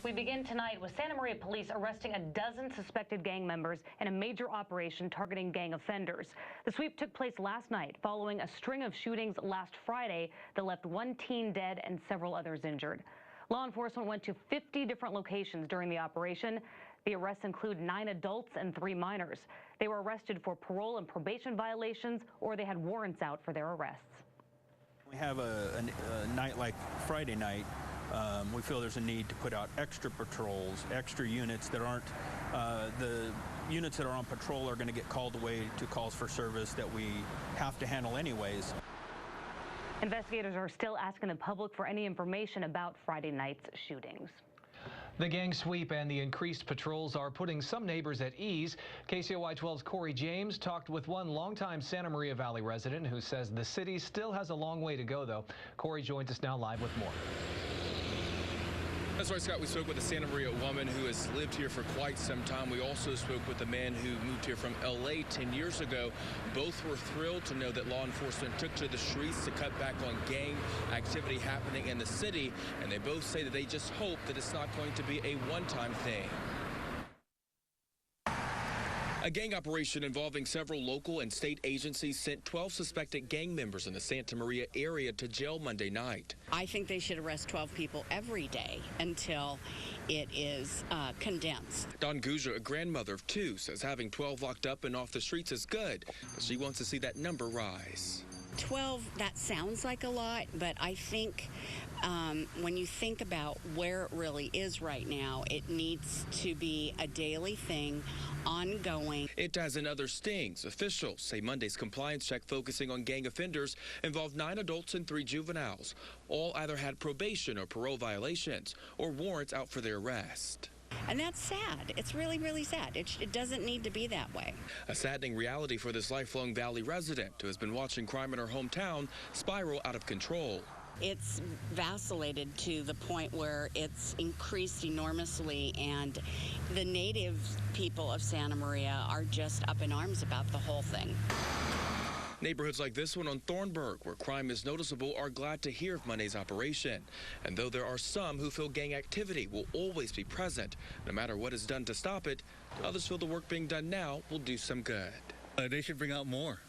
We begin tonight with Santa Maria police arresting a dozen suspected gang members in a major operation targeting gang offenders. The sweep took place last night following a string of shootings last Friday that left one teen dead and several others injured. Law enforcement went to 50 different locations during the operation. The arrests include 9 adults and 3 minors. They were arrested for parole and probation violations, or they had warrants out for their arrests. We have a night like Friday night. We feel there's a need to put out extra patrols, extra units that aren't, the units that are on patrol are going to get called away to calls for service that we have to handle anyways. Investigators are still asking the public for any information about Friday night's shootings. The gang sweep and the increased patrols are putting some neighbors at ease. KCOY 12's Cory James talked with one longtime Santa Maria Valley resident who says the city still has a long way to go, though. Cory joins us now live with more. That's right, Scott. We spoke with a Santa Maria woman who has lived here for quite some time. We also spoke with a man who moved here from L.A. 10 years ago. Both were thrilled to know that law enforcement took to the streets to cut back on gang activity happening in the city. And they both say that they just hope that it's not going to be a one-time thing. A gang operation involving several local and state agencies sent 12 suspected gang members in the Santa Maria area to jail Monday night. I think they should arrest 12 people every day until it is condensed. Dawn Gouja, a grandmother of 2, says having 12 locked up and off the streets is good, but she wants to see that number rise. 12, that sounds like a lot, but I think when you think about where it really is right now, it needs to be a daily thing, ongoing. It has another stings. Officials say Monday's compliance check focusing on gang offenders involved 9 adults and 3 juveniles. All either had probation or parole violations or warrants out for their arrest. And that's sad. It's really, really sad. It doesn't need to be that way. A saddening reality for this lifelong Valley resident who has been watching crime in her hometown spiral out of control. It's vacillated to the point where it's increased enormously, and the native people of Santa Maria are just up in arms about the whole thing. Neighborhoods like this one on Thornburg, where crime is noticeable, are glad to hear of Monday's operation. And though there are some who feel gang activity will always be present, no matter what is done to stop it, others feel the work being done now will do some good. They should bring out more.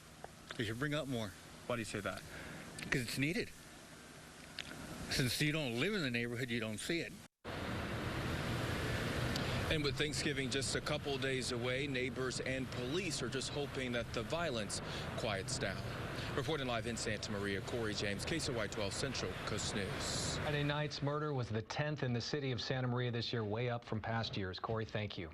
They should bring out more. Why do you say that? Because it's needed. Since you don't live in the neighborhood, you don't see it. And with Thanksgiving just a couple days away, neighbors and police are just hoping that the violence quiets down. Reporting live in Santa Maria, Cory James, KCOY 12 Central Coast News. Friday night's murder was the 10th in the city of Santa Maria this year, way up from past years. Cory, thank you.